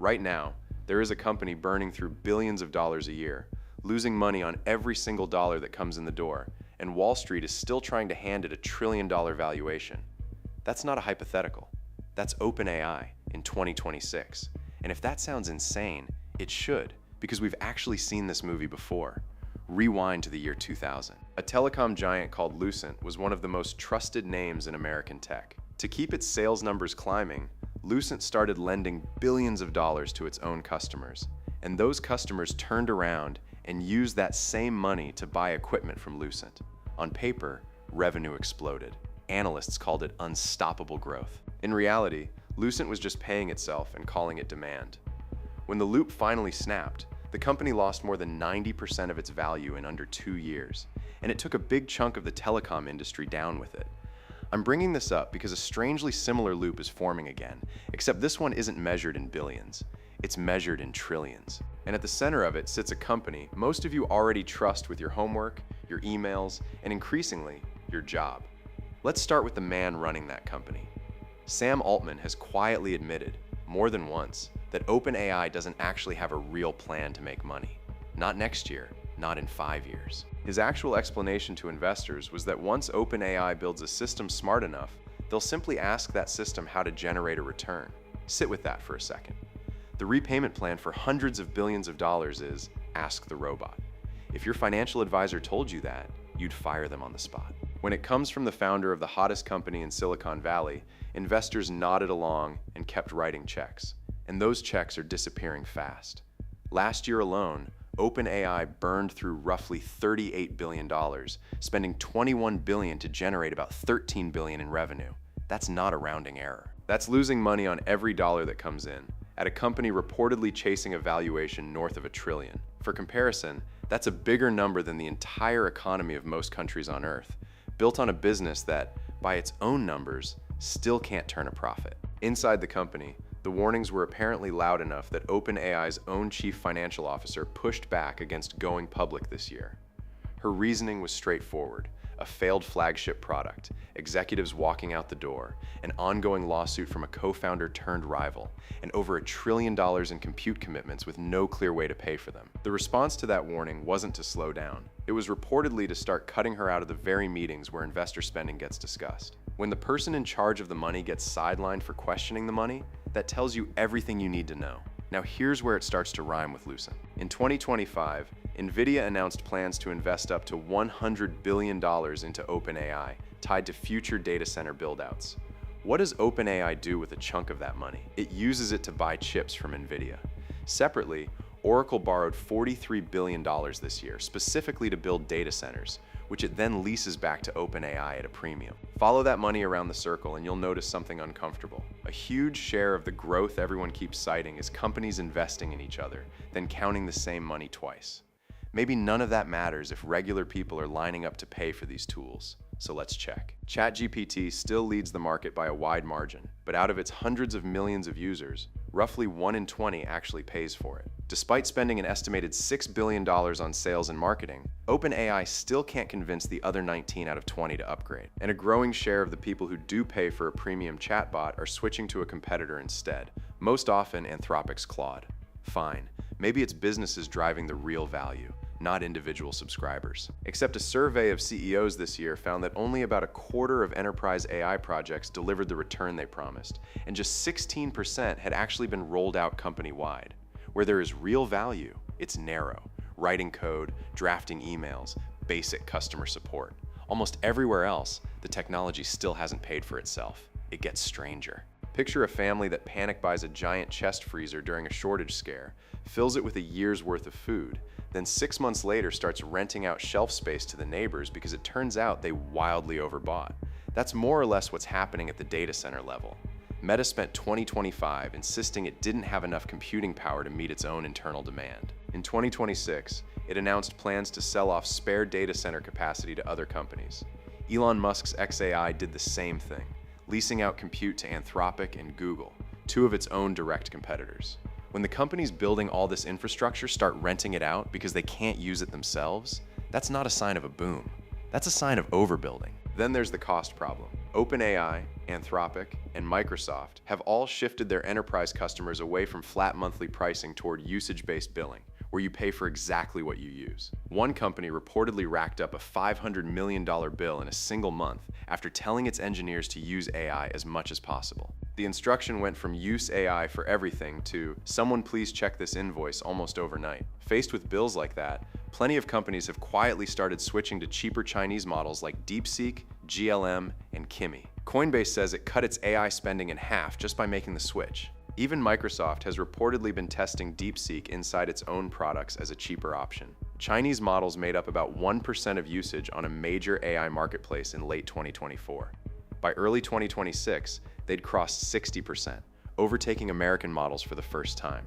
Right now, there is a company burning through billions of dollars a year, losing money on every single dollar that comes in the door, and Wall Street is still trying to hand it a trillion-dollar valuation. That's not a hypothetical. That's OpenAI in 2026. And if that sounds insane, it should, because we've actually seen this movie before. Rewind to the year 2000. A telecom giant called Lucent was one of the most trusted names in American tech. To keep its sales numbers climbing, Lucent started lending billions of dollars to its own customers, and those customers turned around and used that same money to buy equipment from Lucent. On paper, revenue exploded. Analysts called it unstoppable growth. In reality, Lucent was just paying itself and calling it demand. When the loop finally snapped, the company lost more than 90% of its value in under 2 years, and it took a big chunk of the telecom industry down with it. I'm bringing this up because a strangely similar loop is forming again, except this one isn't measured in billions. It's measured in trillions. And at the center of it sits a company most of you already trust with your homework, your emails, and increasingly, your job. Let's start with the man running that company. Sam Altman has quietly admitted, more than once, that OpenAI doesn't actually have a real plan to make money. Not next year, not in 5 years. His actual explanation to investors was that once OpenAI builds a system smart enough, they'll simply ask that system how to generate a return. Sit with that for a second. The repayment plan for hundreds of billions of dollars is ask the robot. If your financial advisor told you that, you'd fire them on the spot. When it comes from the founder of the hottest company in Silicon Valley, investors nodded along and kept writing checks. And those checks are disappearing fast. Last year alone, OpenAI burned through roughly $38 billion, spending $21 billion to generate about $13 billion in revenue. That's not a rounding error. That's losing money on every dollar that comes in, at a company reportedly chasing a valuation north of $1 trillion. For comparison, that's a bigger number than the entire economy of most countries on Earth, built on a business that, by its own numbers, still can't turn a profit. Inside the company, the warnings were apparently loud enough that OpenAI's own chief financial officer pushed back against going public this year. Her reasoning was straightforward: a failed flagship product, executives walking out the door, an ongoing lawsuit from a co-founder turned rival, and over $1 trillion in compute commitments with no clear way to pay for them. The response to that warning wasn't to slow down. It was reportedly to start cutting her out of the very meetings where investor spending gets discussed. When the person in charge of the money gets sidelined for questioning the money, that tells you everything you need to know. Now here's where it starts to rhyme with Lucent. In 2025, NVIDIA announced plans to invest up to $100 billion into OpenAI, tied to future data center buildouts. What does OpenAI do with a chunk of that money? It uses it to buy chips from NVIDIA. Separately, Oracle borrowed $43 billion this year, specifically to build data centers, which it then leases back to OpenAI at a premium. Follow that money around the circle and you'll notice something uncomfortable. A huge share of the growth everyone keeps citing is companies investing in each other, then counting the same money twice. Maybe none of that matters if regular people are lining up to pay for these tools. So let's check. ChatGPT still leads the market by a wide margin, but out of its hundreds of millions of users, roughly 1 in 20 actually pays for it. Despite spending an estimated $6 billion on sales and marketing, OpenAI still can't convince the other 19 out of 20 to upgrade. And a growing share of the people who do pay for a premium chatbot are switching to a competitor instead, most often Anthropic's Claude. Fine, maybe it's businesses driving the real value, not individual subscribers. Except a survey of CEOs this year found that only about a quarter of enterprise AI projects delivered the return they promised, and just 16% had actually been rolled out company-wide. Where there is real value, it's narrow. Writing code, drafting emails, basic customer support. Almost everywhere else, the technology still hasn't paid for itself. It gets stranger. Picture a family that panic buys a giant chest freezer during a shortage scare, fills it with a year's worth of food, then 6 months later starts renting out shelf space to the neighbors because it turns out they wildly overbought. That's more or less what's happening at the data center level. Meta spent 2025 insisting it didn't have enough computing power to meet its own internal demand. In 2026, it announced plans to sell off spare data center capacity to other companies. Elon Musk's xAI did the same thing, leasing out compute to Anthropic and Google, two of its own direct competitors. When the companies building all this infrastructure start renting it out because they can't use it themselves, that's not a sign of a boom. That's a sign of overbuilding. Then there's the cost problem. OpenAI, Anthropic, and Microsoft have all shifted their enterprise customers away from flat monthly pricing toward usage-based billing, where you pay for exactly what you use. One company reportedly racked up a $500 million bill in a single month after telling its engineers to use AI as much as possible. The instruction went from use AI for everything to someone please check this invoice almost overnight. Faced with bills like that, plenty of companies have quietly started switching to cheaper Chinese models like DeepSeek, GLM, and Kimi. Coinbase says it cut its AI spending in half just by making the switch. Even Microsoft has reportedly been testing DeepSeek inside its own products as a cheaper option. Chinese models made up about 1% of usage on a major AI marketplace in late 2024. By early 2026, they'd crossed 60%, overtaking American models for the first time.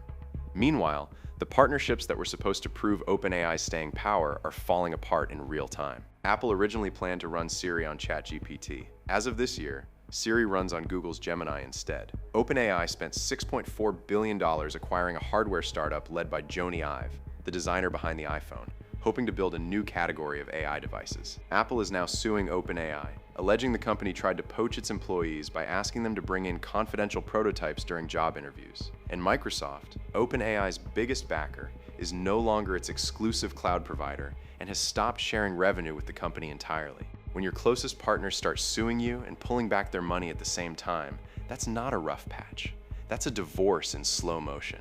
Meanwhile, the partnerships that were supposed to prove OpenAI's staying power are falling apart in real time. Apple originally planned to run Siri on ChatGPT. As of this year, Siri runs on Google's Gemini instead. OpenAI spent $6.4 billion acquiring a hardware startup led by Jony Ive, the designer behind the iPhone, hoping to build a new category of AI devices. Apple is now suing OpenAI, alleging the company tried to poach its employees by asking them to bring in confidential prototypes during job interviews. And Microsoft, OpenAI's biggest backer, is no longer its exclusive cloud provider and has stopped sharing revenue with the company entirely. When your closest partners start suing you and pulling back their money at the same time, that's not a rough patch. That's a divorce in slow motion.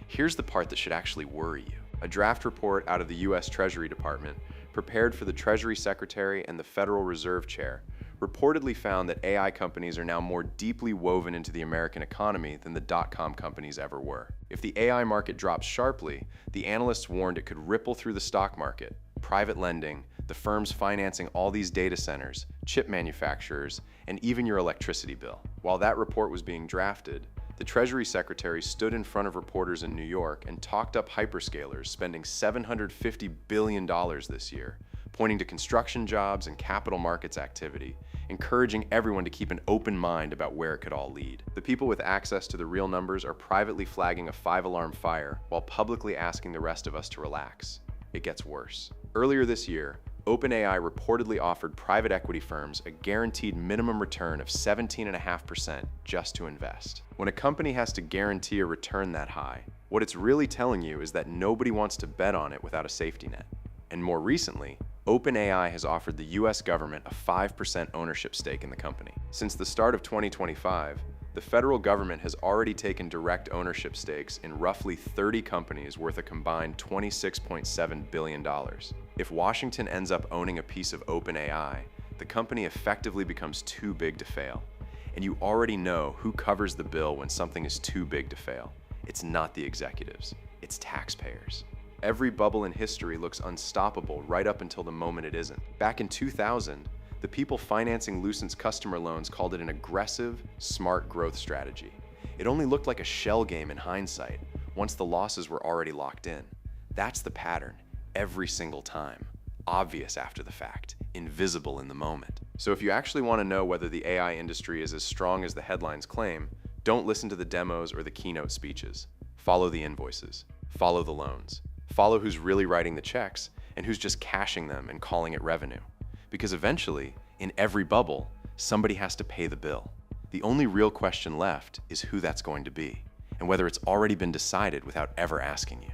Here's the part that should actually worry you. A draft report out of the US Treasury Department, prepared for the Treasury Secretary and the Federal Reserve Chair, reportedly found that AI companies are now more deeply woven into the American economy than the dot-com companies ever were. If the AI market drops sharply, the analysts warned it could ripple through the stock market, private lending, the firms financing all these data centers, chip manufacturers, and even your electricity bill. While that report was being drafted, the Treasury Secretary stood in front of reporters in New York and talked up hyperscalers spending $750 billion this year, pointing to construction jobs and capital markets activity, encouraging everyone to keep an open mind about where it could all lead. The people with access to the real numbers are privately flagging a 5-alarm fire while publicly asking the rest of us to relax. It gets worse. Earlier this year, OpenAI reportedly offered private equity firms a guaranteed minimum return of 17.5% just to invest. When a company has to guarantee a return that high, what it's really telling you is that nobody wants to bet on it without a safety net. And more recently, OpenAI has offered the US government a 5% ownership stake in the company. Since the start of 2025, the federal government has already taken direct ownership stakes in roughly 30 companies worth a combined $26.7 billion. If Washington ends up owning a piece of OpenAI, the company effectively becomes too big to fail. And you already know who covers the bill when something is too big to fail. It's not the executives, it's taxpayers. Every bubble in history looks unstoppable right up until the moment it isn't. Back in 2000, the people financing Lucent's customer loans called it an aggressive, smart growth strategy. It only looked like a shell game in hindsight, once the losses were already locked in. That's the pattern, every single time. Obvious after the fact, invisible in the moment. So if you actually want to know whether the AI industry is as strong as the headlines claim, don't listen to the demos or the keynote speeches. Follow the invoices. Follow the loans. Follow who's really writing the checks and who's just cashing them and calling it revenue. Because eventually, in every bubble, somebody has to pay the bill. The only real question left is who that's going to be, and whether it's already been decided without ever asking you.